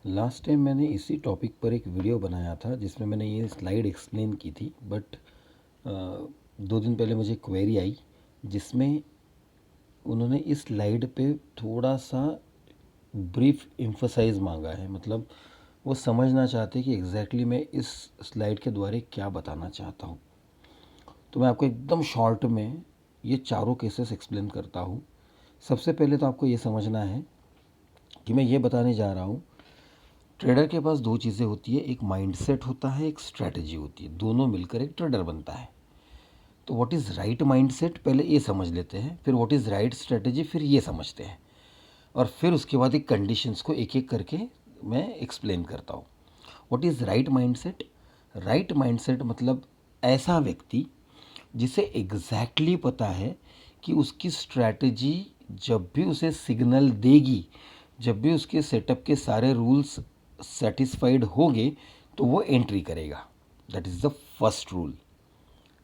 Last time मैंने इसी topic पर एक वीडियो बनाया था जिसमें मैंने ये स्लाइड एक्सप्लेन की थी, बट 2 दिन पहले मुझे क्वेरी आई जिसमें उन्होंने इस स्लाइड पे थोड़ा सा ब्रीफ एम्फसाइज मांगा है। मतलब वो समझना चाहते कि एग्जैक्टली मैं इस स्लाइड के द्वारा क्या बताना चाहता हूँ। तो मैं आपको एकदम शॉर्ट में ये चारों केसेस एक्सप्लेन करता हूँ। सबसे पहले तो आपको ये समझना है कि मैं ये बताने जा रहा हूँ, ट्रेडर के पास दो चीज़ें होती है, एक माइंडसेट होता है, एक स्ट्रैटेजी होती है, दोनों मिलकर एक ट्रेडर बनता है। तो व्हाट इज़ राइट माइंडसेट पहले ये समझ लेते हैं, फिर व्हाट इज़ राइट स्ट्रैटेजी फिर ये समझते हैं, और फिर उसके बाद एक कंडीशंस को एक एक करके मैं एक्सप्लेन करता हूँ। What is right mindset? Right mindset मतलब ऐसा व्यक्ति जिसे एग्जैक्टली पता है कि उसकी स्ट्रैटेजी जब भी उसे सिग्नल देगी, जब भी उसके सेटअप के सारे रूल्स सेटिस्फाइड होंगे तो वो एंट्री करेगा। That is the first rule.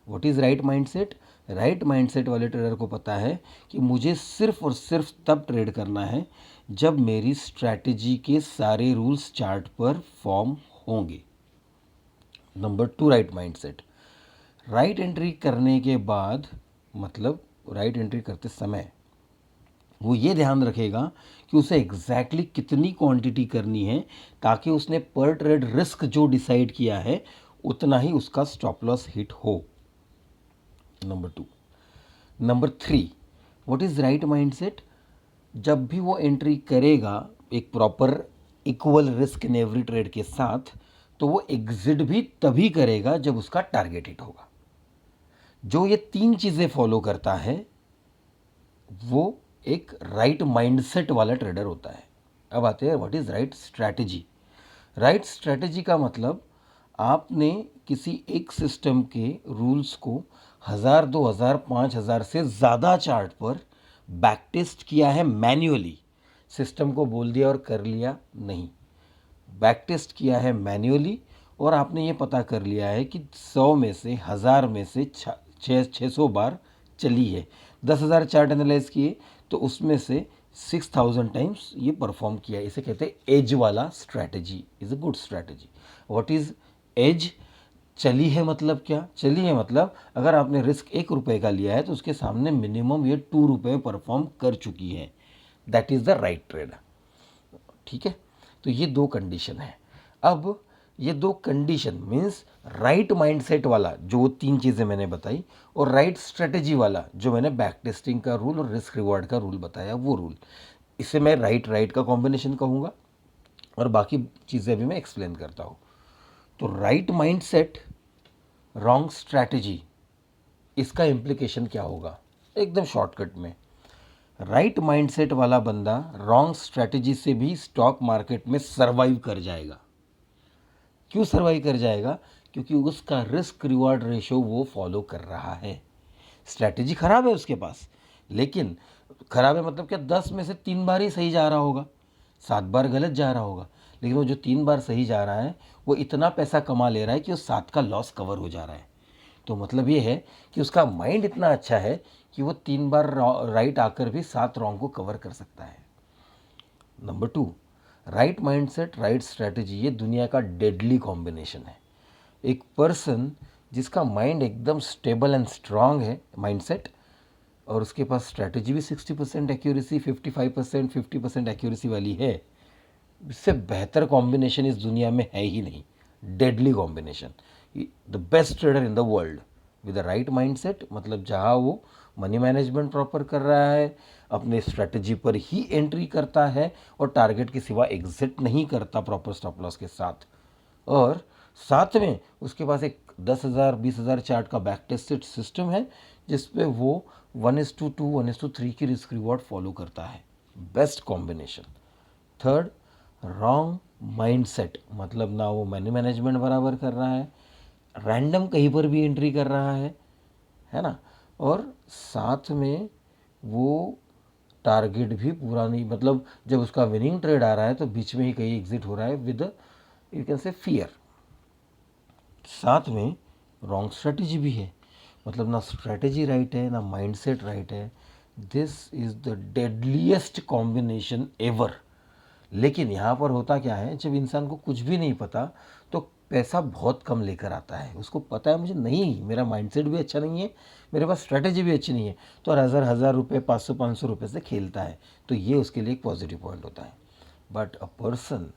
What is right mindset? Right mindset वाले ट्रेडर को पता है कि मुझे सिर्फ और सिर्फ तब ट्रेड करना है जब मेरी स्ट्रैटेजी के सारे रूल्स चार्ट पर फॉर्म होंगे। Number 2, right mindset. Right entry करने के बाद, मतलब राइट एंट्री करते समय वो ये ध्यान रखेगा कि उसे एग्जैक्टली कितनी क्वांटिटी करनी है ताकि उसने पर ट्रेड रिस्क जो डिसाइड किया है उतना ही उसका स्टॉप लॉस हिट हो। Number 2। Number 3, what is right mindset? जब भी वो एंट्री करेगा एक proper equal risk in every trade के साथ, तो वो एग्जिट भी तभी करेगा जब उसका टारगेट हिट होगा। जो ये 3 चीज़ें फॉलो करता है वो एक राइट माइंडसेट वाला ट्रेडर होता है। अब आते हैं what is right strategy. Right strategy का मतलब आपने किसी एक सिस्टम के रूल्स को 1000, 2000, 5000 से ज़्यादा चार्ट पर बैक टेस्ट किया है मैन्युअली। सिस्टम को बोल दिया और कर लिया नहीं, बैक टेस्ट किया है मैन्युअली, और आपने ये पता कर लिया है कि 100 में से 1000 में से 600 बार चली है। 10,000 चार्ट एनालाइज किए तो उसमें से 6000 टाइम्स ये परफॉर्म किया है। इसे कहते हैं एज वाला strategy is a good strategy. What is edge? चली है मतलब क्या? चली है मतलब अगर आपने रिस्क 1 रुपये का लिया है तो उसके सामने मिनिमम ये 2 रुपये परफॉर्म कर चुकी है। That is the right trade. ठीक है, तो ये दो कंडीशन है। अब ये दो कंडीशन मीन्स राइट माइंडसेट वाला जो 3 चीज़ें मैंने बताई, और राइट स्ट्रेटेजी वाला जो मैंने बैक टेस्टिंग का रूल और रिस्क रिवॉर्ड का रूल बताया, वो रूल, इसे मैं राइट राइट का कॉम्बिनेशन कहूँगा, और बाकी चीज़ें भी मैं एक्सप्लेन करता हूँ। तो राइट माइंडसेट, रॉन्ग स्ट्रैटेजी, इसका इम्प्लीकेशन क्या होगा एकदम शॉर्टकट में। राइट माइंडसेट वाला बंदा रॉन्ग स्ट्रैटेजी से भी स्टॉक मार्केट में सरवाइव कर जाएगा। क्यों सरवाइव कर जाएगा? क्योंकि उसका रिस्क रिवॉर्ड रेशो वो फॉलो कर रहा है। स्ट्रैटेजी खराब है उसके पास, लेकिन खराब है मतलब क्या, 10 में से 3 बार ही सही जा रहा होगा, 7 बार गलत जा रहा होगा, लेकिन वो जो 3 बार सही जा रहा है वो इतना पैसा कमा ले रहा है कि वो 7 का लॉस कवर हो जा रहा है। तो मतलब ये है कि उसका माइंड इतना अच्छा है कि वो 3 बार राइट आकर भी 7 रॉन्ग को कवर कर सकता है। Number 2, right mindset right strategy, ये दुनिया का डेडली कॉम्बिनेशन है। एक पर्सन जिसका माइंड एकदम स्टेबल एंड स्ट्रांग है माइंडसेट, और उसके पास स्ट्रैटेजी भी 60% एक्यूरेसी, 55%, 50% एक्यूरेसी वाली है, इससे बेहतर कॉम्बिनेशन इस दुनिया में है ही नहीं। Deadly combination, the best trader in the world with the right mindset, मतलब जहाँ वो मनी मैनेजमेंट प्रॉपर कर रहा है, अपने स्ट्रैटेजी पर ही एंट्री करता है और टारगेट के सिवा एग्जिट नहीं करता प्रॉपर स्टॉप लॉस के साथ, और साथ में उसके पास एक 10,000 20,000 चार्ट का बैक टेस्टेड सिस्टम है जिसपे वो 1:2, 1:3 की रिस्क रिवॉर्ड फॉलो करता है। Best combination. Third, wrong mindset, मतलब ना वो मनी मैनेजमेंट बराबर कर रहा है, रैंडम कहीं पर भी एंट्री कर रहा है ना, और साथ में वो टारगेट भी पूरा नहीं, मतलब जब उसका विनिंग ट्रेड आ रहा है तो बीच में ही कहीं एग्जिट हो रहा है with you can say fear. साथ में रॉन्ग स्ट्रेटजी भी है, मतलब ना स्ट्रेटजी राइट है ना माइंडसेट राइट है। This is the deadliest combination ever. लेकिन यहाँ पर होता क्या है, जब इंसान को कुछ भी नहीं पता तो पैसा बहुत कम लेकर आता है। उसको पता है मुझे नहीं, मेरा माइंडसेट भी अच्छा नहीं है, मेरे पास स्ट्रैटेजी भी अच्छी नहीं है, तो हज़ार रुपये 500 रुपये से खेलता है। तो ये उसके लिए एक पॉजिटिव पॉइंट होता है। But a person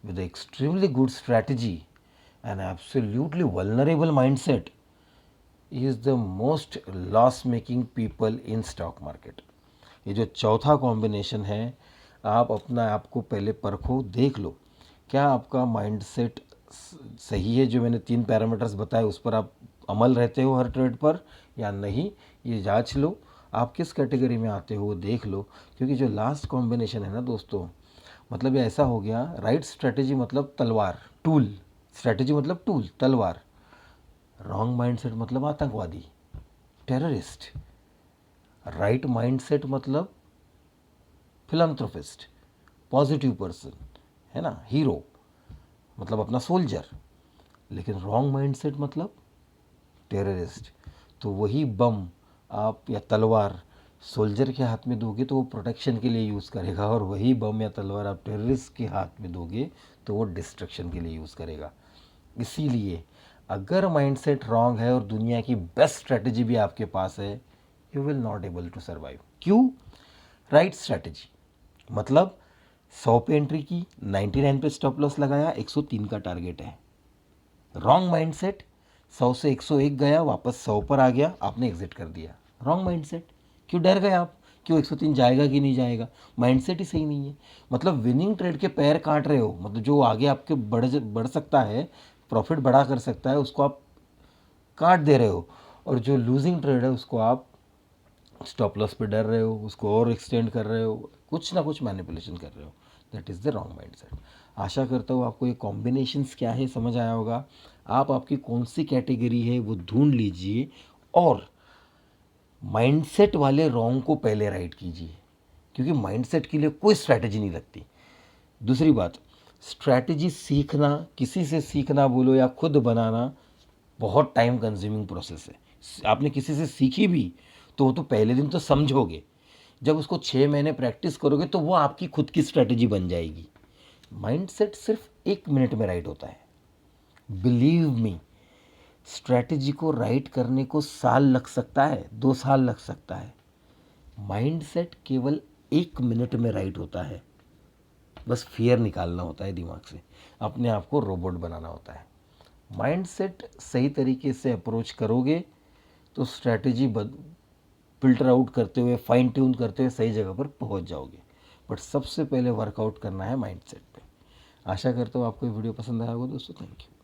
with an extremely good strategy and absolutely vulnerable mindset is the most loss making people in stock market. ये जो चौथा कॉम्बिनेशन है, आप अपना आपको पहले परखो, देख लो क्या आपका माइंडसेट सही है, जो मैंने 3 पैरामीटर्स बताए उस पर आप अमल रहते हो हर ट्रेड पर या नहीं, ये जांच लो। आप किस कैटेगरी में आते हो देख लो, क्योंकि जो लास्ट कॉम्बिनेशन है ना दोस्तों, मतलब ये ऐसा हो गया, राइट स्ट्रैटेजी मतलब तलवार, टूल, स्ट्रैटेजी मतलब टूल, तलवार। रॉन्ग माइंडसेट मतलब आतंकवादी, टेररिस्ट। राइट माइंडसेट मतलब फिलंथ्रोपिस्ट, पॉजिटिव पर्सन, है ना, हीरो, मतलब अपना सोल्जर। लेकिन रॉन्ग माइंडसेट मतलब टेररिस्ट। तो वही बम आप या तलवार सोल्जर के हाथ में दोगे तो वो प्रोटेक्शन के लिए यूज़ करेगा, और वही बम या तलवार आप टेररिस्ट के हाथ में दोगे तो वो डिस्ट्रक्शन के लिए यूज़ करेगा। इसीलिए अगर माइंडसेट रॉन्ग है और दुनिया की बेस्ट स्ट्रैटेजी भी आपके पास है, you will not able to survive. क्यों? राइट स्ट्रैटेजी मतलब 100 पे एंट्री की, 99 पे स्टॉप लॉस लगाया, 103 का टारगेट है। रॉन्ग माइंडसेट, 100 से 101 गया, वापस 100 पर आ गया, आपने एग्जिट कर दिया। Wrong mindset. क्यों डर गए आप, क्यों 103 जाएगा कि नहीं जाएगा? माइंडसेट ही सही नहीं है। मतलब विनिंग ट्रेड के पैर काट रहे हो, मतलब जो आगे आपके बढ़ सकता है, प्रॉफिट बढ़ा कर सकता है, उसको आप काट दे रहे हो। और जो लूजिंग ट्रेड है उसको आप स्टॉप लॉस पे डर रहे हो, उसको और एक्सटेंड कर रहे हो, कुछ ना कुछ मैनिपुलेशन कर रहे हो। That is the wrong mindset. आशा करता हूँ आपको ये कॉम्बिनेशंस क्या है समझ आया होगा। आप आपकी कौन सी कैटेगरी है वो ढूंढ लीजिए, और माइंडसेट वाले रॉन्ग को पहले राइट कीजिए, क्योंकि माइंडसेट के लिए कोई स्ट्रैटेजी नहीं लगती। दूसरी बात, स्ट्रैटेजी सीखना, किसी से सीखना बोलो या खुद बनाना, बहुत टाइम कंज्यूमिंग प्रोसेस है। आपने किसी से सीखी भी तो वो तो पहले दिन तो समझोगे, जब उसको 6 महीने प्रैक्टिस करोगे तो वो आपकी खुद की स्ट्रैटेजी बन जाएगी। माइंडसेट सिर्फ 1 मिनट में राइट होता है। बिलीव मी, स्ट्रैटेजी को राइट करने को साल लग सकता है, 2 साल लग सकता है। माइंडसेट केवल 1 मिनट में राइट होता है। बस फियर निकालना होता है दिमाग से, अपने आप को रोबोट बनाना होता है। माइंडसेट सही तरीके से अप्रोच करोगे तो स्ट्रैटेजी फिल्टर आउट करते हुए, फाइन ट्यून करते हुए सही जगह पर पहुंच जाओगे। बट सबसे पहले वर्कआउट करना है माइंडसेट पे। आशा करता हूँ आपको ये वीडियो पसंद आया होगा दोस्तों। Thank you.